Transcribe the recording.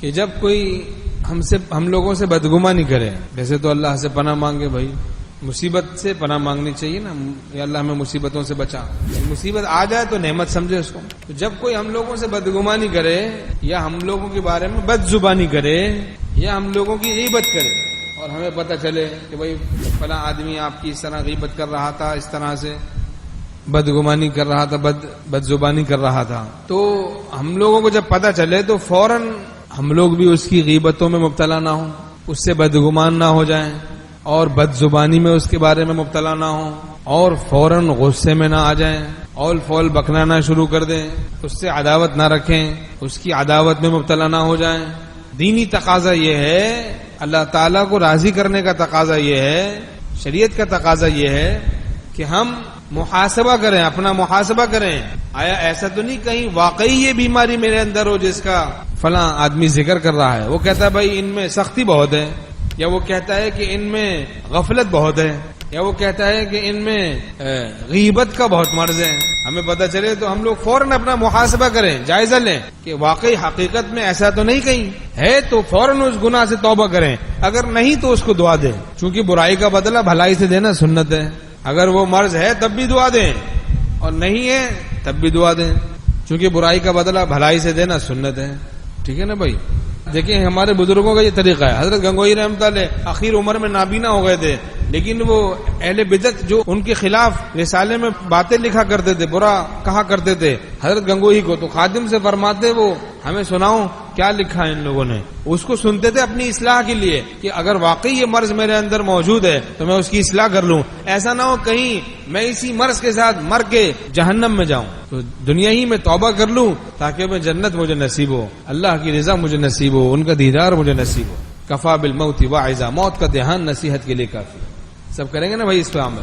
کہ جب کوئی ہم لوگوں سے بدگمانی کرے، ویسے تو اللہ سے پناہ مانگے بھائی، مصیبت سے پناہ مانگنی چاہیے نا، یا اللہ ہمیں مصیبتوں سے بچا۔ مصیبت آ جائے تو نعمت سمجھے اس کو۔ تو جب کوئی ہم لوگوں سے بدگمانی کرے یا ہم لوگوں کے بارے میں بد زبانی کرے یا ہم لوگوں کی غیبت کرے اور ہمیں پتہ چلے کہ بھائی فلاں آدمی آپ کی اس طرح غیبت کر رہا تھا، اس طرح سے بدگمانی کر رہا تھا، بد زبانی کر رہا تھا، تو ہم لوگوں کو جب پتہ چلے تو فوراً ہم لوگ بھی اس کی غیبتوں میں مبتلا نہ ہوں، اس سے بدگمان نہ ہو جائیں اور بد زبانی میں اس کے بارے میں مبتلا نہ ہوں اور فوراً غصے میں نہ آ جائیں، اول فول بکنا نہ شروع کر دیں، اس سے عداوت نہ رکھیں، اس کی عداوت میں مبتلا نہ ہو جائیں۔ دینی تقاضا یہ ہے، اللہ تعالیٰ کو راضی کرنے کا تقاضا یہ ہے، شریعت کا تقاضا یہ ہے کہ ہم محاسبہ کریں، اپنا محاسبہ کریں۔ آیا ایسا تو نہیں کہیں واقعی یہ بیماری میرے اندر ہو جس کا فلاں آدمی ذکر کر رہا ہے، وہ کہتا ہے بھائی ان میں سختی بہت ہے، یا وہ کہتا ہے کہ ان میں غفلت بہت ہے، یا وہ کہتا ہے کہ ان میں غیبت کا بہت مرض ہے۔ ہمیں پتہ چلے تو ہم لوگ فوراً اپنا محاسبہ کریں، جائزہ لیں کہ واقعی حقیقت میں ایسا تو نہیں کہیں ہے، تو فوراً اس گناہ سے توبہ کریں، اگر نہیں تو اس کو دعا دیں، چونکہ برائی کا بدلہ بھلائی سے دینا سنت ہے۔ اگر وہ مرض ہے تب بھی دعا دیں اور نہیں ہے تب بھی دعا دیں، چونکہ برائی کا بدلہ بھلائی سے دینا سنت ہے۔ ٹھیک ہے نا بھائی؟ دیکھیں ہمارے بزرگوں کا یہ طریقہ ہے۔ حضرت گنگوئی رحمۃ اللہ اخیر عمر میں نابینا ہو گئے تھے، لیکن وہ اہل بدعت جو ان کے خلاف رسالے میں باتیں لکھا کرتے تھے، برا کہا کرتے تھے حضرت گنگوئی کو، تو خادم سے فرماتے وہ ہمیں سناؤ کیا لکھا ہے ان لوگوں نے۔ اس کو سنتے تھے اپنی اصلاح کے لیے کہ اگر واقعی یہ مرض میرے اندر موجود ہے تو میں اس کی اصلاح کر لوں، ایسا نہ ہو کہیں میں اسی مرض کے ساتھ مر کے جہنم میں جاؤں، تو دنیا ہی میں توبہ کر لوں تاکہ میں جنت مجھے نصیب ہو، اللہ کی رضا مجھے نصیب ہو، ان کا دیدار مجھے نصیب ہو۔ کفا بالموت واعظا، موت کا دھیان نصیحت کے لیے کافی۔ سب کریں گے نا بھائی اس پہ عمل؟